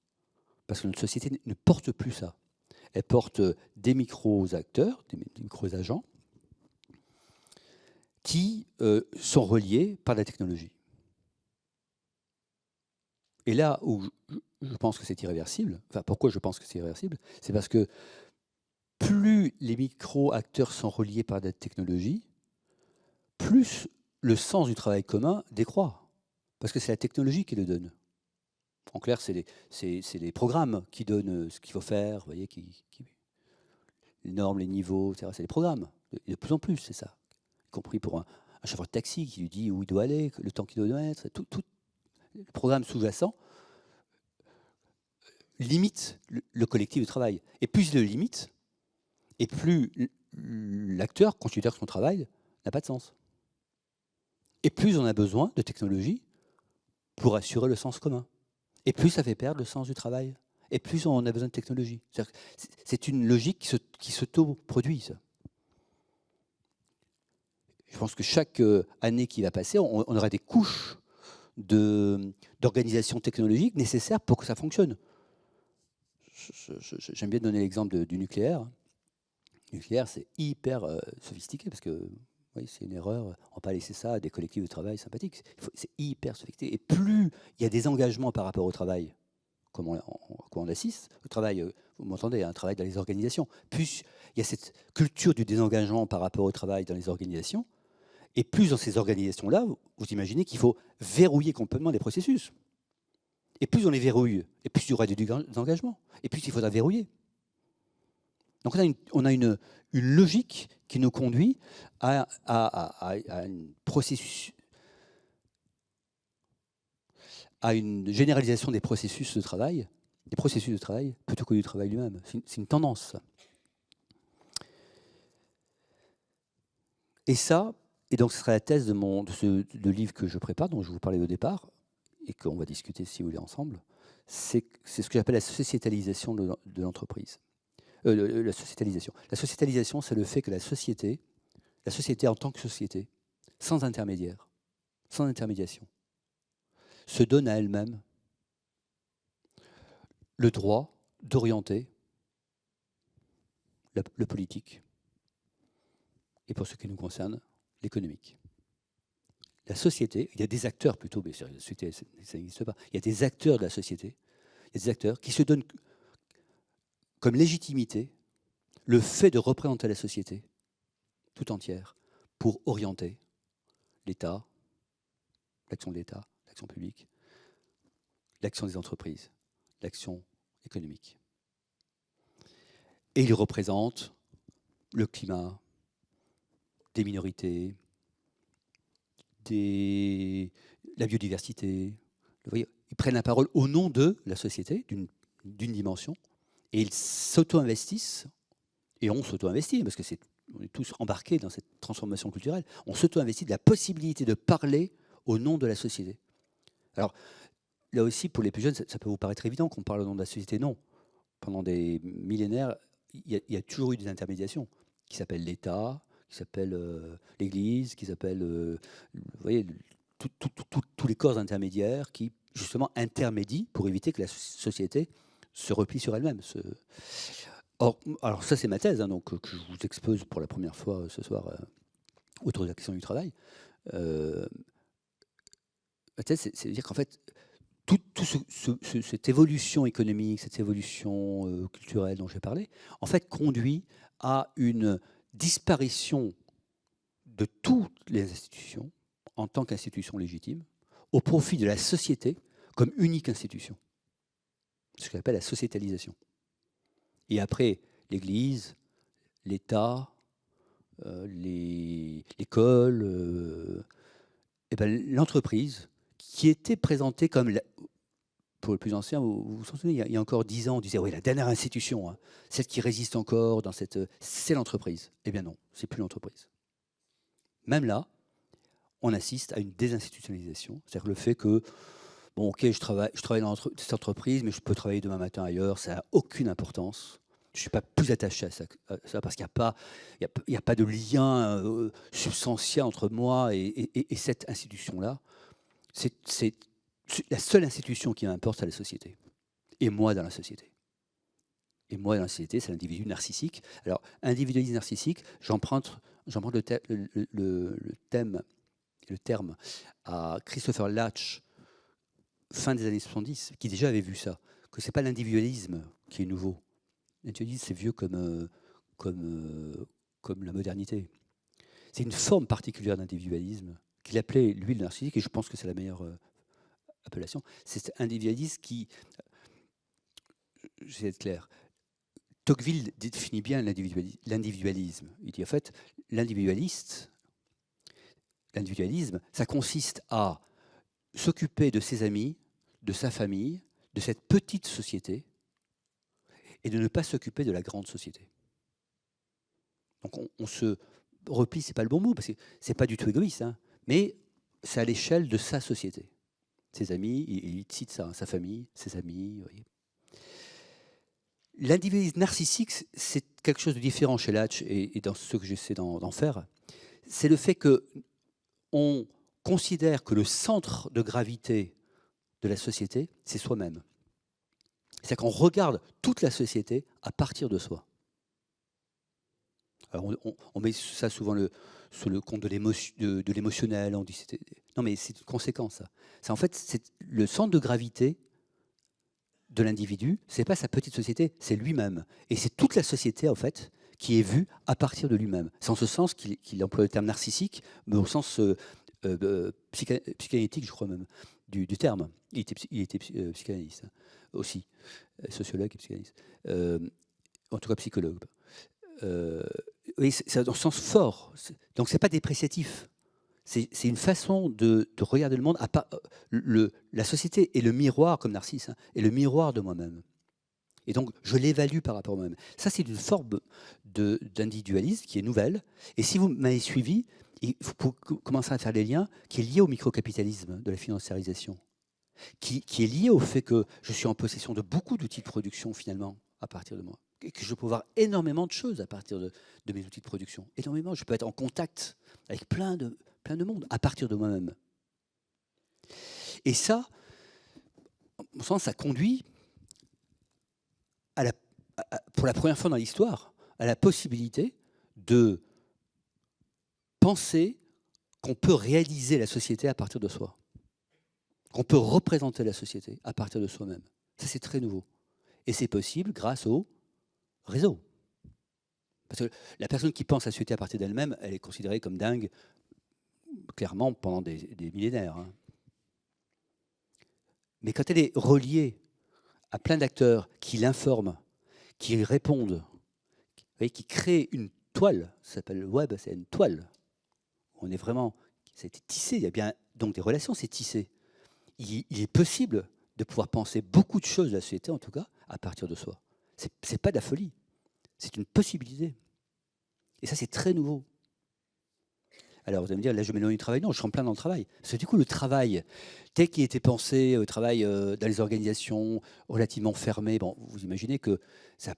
Parce que notre société ne porte plus ça. Elle porte des micro-acteurs, des micro-agents, qui sont reliés par la technologie. Et là où je pense que c'est irréversible, enfin pourquoi je pense que c'est irréversible, c'est parce que plus les micro-acteurs sont reliés par la technologie, plus le sens du travail commun décroît. Parce que c'est la technologie qui le donne. En clair, c'est les programmes qui donnent ce qu'il faut faire, vous voyez, les normes, les niveaux, etc. C'est les programmes. Et de plus en plus, c'est ça. Y compris pour un chauffeur de taxi qui lui dit où il doit aller, le temps qu'il doit mettre, tout le programme sous-jacent limite le collectif de travail. Et plus il le limite, et plus l'acteur considère que son travail n'a pas de sens. Et plus on a besoin de technologie pour assurer le sens commun. Et plus ça fait perdre le sens du travail. Et plus on a besoin de technologie. C'est une logique qui s'auto-produit, ça. Je pense que chaque année qui va passer, on aura des couches d'organisation technologique nécessaires pour que ça fonctionne. J'aime bien donner l'exemple du nucléaire. Le nucléaire, c'est hyper sophistiqué parce que oui, c'est une erreur. On ne va pas laisser ça à des collectifs de travail sympathiques. C'est hyper sophistiqué. Et plus il y a des engagements par rapport au travail, comme on assiste, le travail, vous m'entendez, un travail dans les organisations, plus il y a cette culture du désengagement par rapport au travail dans les organisations, et plus dans ces organisations-là, vous imaginez qu'il faut verrouiller complètement les processus. Et plus on les verrouille, et plus il y aura des engagements, et plus il faudra verrouiller. Donc on a une logique qui nous conduit à une généralisation des processus de travail, plutôt que du travail lui-même. C'est une tendance. Et donc ce sera la thèse de livre que je prépare, dont je vous parlais au départ, et qu'on va discuter si vous voulez ensemble, c'est ce que j'appelle la sociétalisation de l'entreprise. La sociétalisation. La sociétalisation, c'est le fait que la société en tant que société, sans intermédiaire, sans intermédiation, se donne à elle-même le droit d'orienter le politique et, pour ce qui nous concerne, l'économique. La société, il y a des acteurs plutôt, mais la société, ça n'existe pas, il y a des acteurs de la société, il y a des acteurs qui se donnent comme légitimité le fait de représenter la société tout entière pour orienter l'État, l'action de l'État, l'action publique, l'action des entreprises, l'action économique. Et il représente le climat, des minorités, la biodiversité. Vous voyez, ils prennent la parole au nom de la société, d'une dimension, et ils s'auto-investissent, et on s'auto-investit, parce que on est tous embarqués dans cette transformation culturelle, on s'auto-investit de la possibilité de parler au nom de la société. Alors, là aussi, pour les plus jeunes, ça peut vous paraître évident qu'on parle au nom de la société. Non. Pendant des millénaires, il y a toujours eu des intermédiations qui s'appellent l'État, qui s'appellent l'Église, qui s'appellent, vous voyez, tous les corps intermédiaires qui, justement, intermédient pour éviter que la société se replie sur elle-même. Or, alors ça, c'est ma thèse, hein, donc, que je vous expose pour la première fois ce soir autour de la question du travail. Ma thèse, c'est de dire qu'en fait, cette évolution économique, cette évolution culturelle dont j'ai parlé, en fait, conduit à une disparition de toutes les institutions en tant qu'institutions légitimes au profit de la société comme unique institution. Ce qu'on appelle la sociétalisation. Et après, l'Église, l'État, l'école, et ben, l'entreprise, qui était présentée comme, pour le plus ancien, vous vous souvenez, il y a encore 10 ans, on disait, oui, la dernière institution, hein, celle qui résiste encore, c'est l'entreprise. Eh bien non, c'est plus l'entreprise. Même là, on assiste à une désinstitutionnalisation, c'est-à-dire le fait que, bon, ok, je travaille dans cette entreprise, mais je peux travailler demain matin ailleurs, ça n'a aucune importance. Je ne suis pas plus attaché à ça parce qu'il n'y a pas de lien substantiel entre moi et cette institution-là. C'est la seule institution qui m'importe, c'est la société. Et moi dans la société. Et moi dans la société, c'est l'individu narcissique. Alors, individualisme narcissique, j'emprunte le terme à Christopher Latch, fin des années 70, qui déjà avait vu ça, que ce n'est pas l'individualisme qui est nouveau. L'individualisme, c'est vieux comme la modernité. C'est une forme particulière d'individualisme qu'il appelait, lui, le narcissique, et je pense que c'est la meilleure appellation. C'est cet individualisme qui... Je vais être clair. Tocqueville définit bien l'individualisme. Il dit, en fait, l'individualisme, ça consiste à s'occuper de ses amis, de sa famille, de cette petite société, et de ne pas s'occuper de la grande société. Donc on se replie, c'est pas le bon mot, parce que c'est pas du tout égoïste, hein, mais c'est à l'échelle de sa société. Ses amis, il cite ça, hein, sa famille, ses amis. Vous voyez. L'individualisme narcissique, c'est quelque chose de différent chez Latch et dans ce que j'essaie d'en faire. C'est le fait qu'on considère que le centre de gravité de la société, c'est soi-même. C'est-à-dire qu'on regarde toute la société à partir de soi. Alors on met ça souvent sur le compte de l'émotionnel. On dit non, mais c'est une conséquence. Ça. En fait, c'est le centre de gravité de l'individu. C'est pas sa petite société, c'est lui-même. Et c'est toute la société en fait qui est vue à partir de lui-même. C'est en ce sens qu'il emploie le terme narcissique, mais au sens psychanalytique, je crois même, du terme. Il était psychanalyste hein, aussi, sociologue et psychanalyste. En tout cas psychologue. Oui, c'est dans le sens fort. Donc c'est pas dépréciatif. C'est une façon de regarder le monde. La société est le miroir, comme Narcisse, hein, est le miroir de moi-même. Et donc je l'évalue par rapport à moi-même. Ça, c'est une forme d'individualisme qui est nouvelle. Et si vous m'avez suivi, il faut commencer à faire les liens, qui est lié au microcapitalisme de la financiarisation, qui est lié au fait que je suis en possession de beaucoup d'outils de production finalement à partir de moi. Et que je peux voir énormément de choses à partir de mes outils de production. Énormément. Je peux être en contact avec plein de monde à partir de moi-même. Et ça, à mon sens, ça conduit pour la première fois dans l'histoire à la possibilité de penser qu'on peut réaliser la société à partir de soi. Qu'on peut représenter la société à partir de soi-même. Ça, c'est très nouveau. Et c'est possible grâce au réseau. Parce que la personne qui pense à la société à partir d'elle-même, elle est considérée comme dingue, clairement, pendant des millénaires. Hein. Mais quand elle est reliée à plein d'acteurs qui l'informent, qui répondent, qui créent une toile, ça s'appelle le web, c'est une toile. On est vraiment, ça a été tissé, il y a bien donc des relations, c'est tissé. Il est possible de pouvoir penser beaucoup de choses de la société, en tout cas, à partir de soi. C'est pas de la folie, c'est une possibilité. Et ça, c'est très nouveau. Alors, vous allez me dire, là, je m'éloigne du travail. Non, je suis en plein dans le travail. Parce que du coup, le travail, tel qu'il était pensé, le travail dans les organisations relativement fermées, bon, vous imaginez que ça,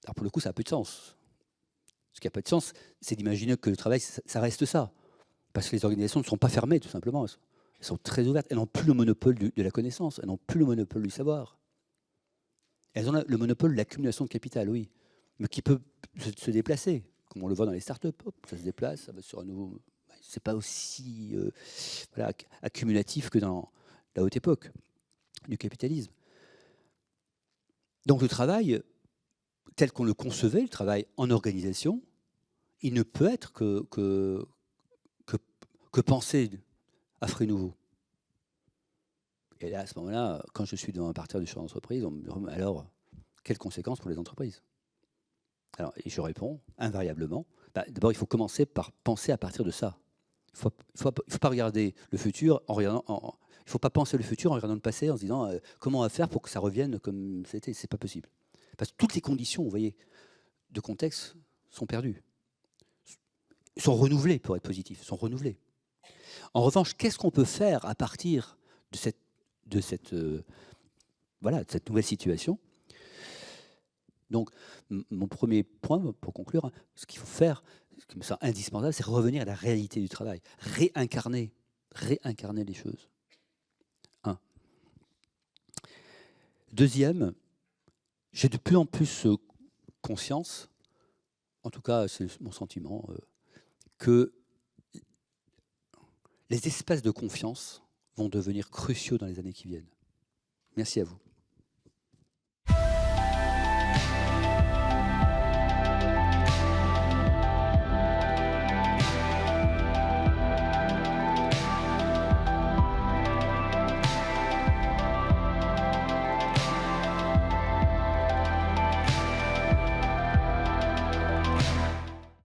alors pour le coup, ça n'a peu de sens. Ce qui n'a pas de sens, c'est d'imaginer que le travail, ça reste ça. Parce que les organisations ne sont pas fermées, tout simplement. Elles sont très ouvertes. Elles n'ont plus le monopole de la connaissance. Elles n'ont plus le monopole du savoir. Elles ont le monopole de l'accumulation de capital, oui, mais qui peut se déplacer, comme on le voit dans les startups. Hop, ça se déplace, ça va sur un nouveau. C'est pas aussi voilà, accumulatif que dans la haute époque du capitalisme. Donc le travail, tel qu'on le concevait, le travail en organisation, il ne peut être que pensé à frais nouveaux. Et là, à ce moment-là, quand je suis devant un parterre du champ d'entreprise, on me dit alors, quelles conséquences pour les entreprises? Alors, et je réponds invariablement, d'abord, il faut commencer par penser à partir de ça. Il faut pas regarder le futur en regardant. Il ne faut pas penser le futur en regardant le passé, en se disant comment on va faire pour que ça revienne comme c'était. C'est pas possible. Parce que toutes les conditions, vous voyez, de contexte sont perdues, sont renouvelées pour être positif, sont renouvelées. En revanche, qu'est-ce qu'on peut faire à partir de cette nouvelle situation? Donc, mon premier point, pour conclure, ce qu'il faut faire, ce qui me semble indispensable, c'est revenir à la réalité du travail, réincarner les choses. Un. Deuxième, j'ai de plus en plus conscience, en tout cas c'est mon sentiment, que les espaces de confiance vont devenir cruciaux dans les années qui viennent. Merci à vous.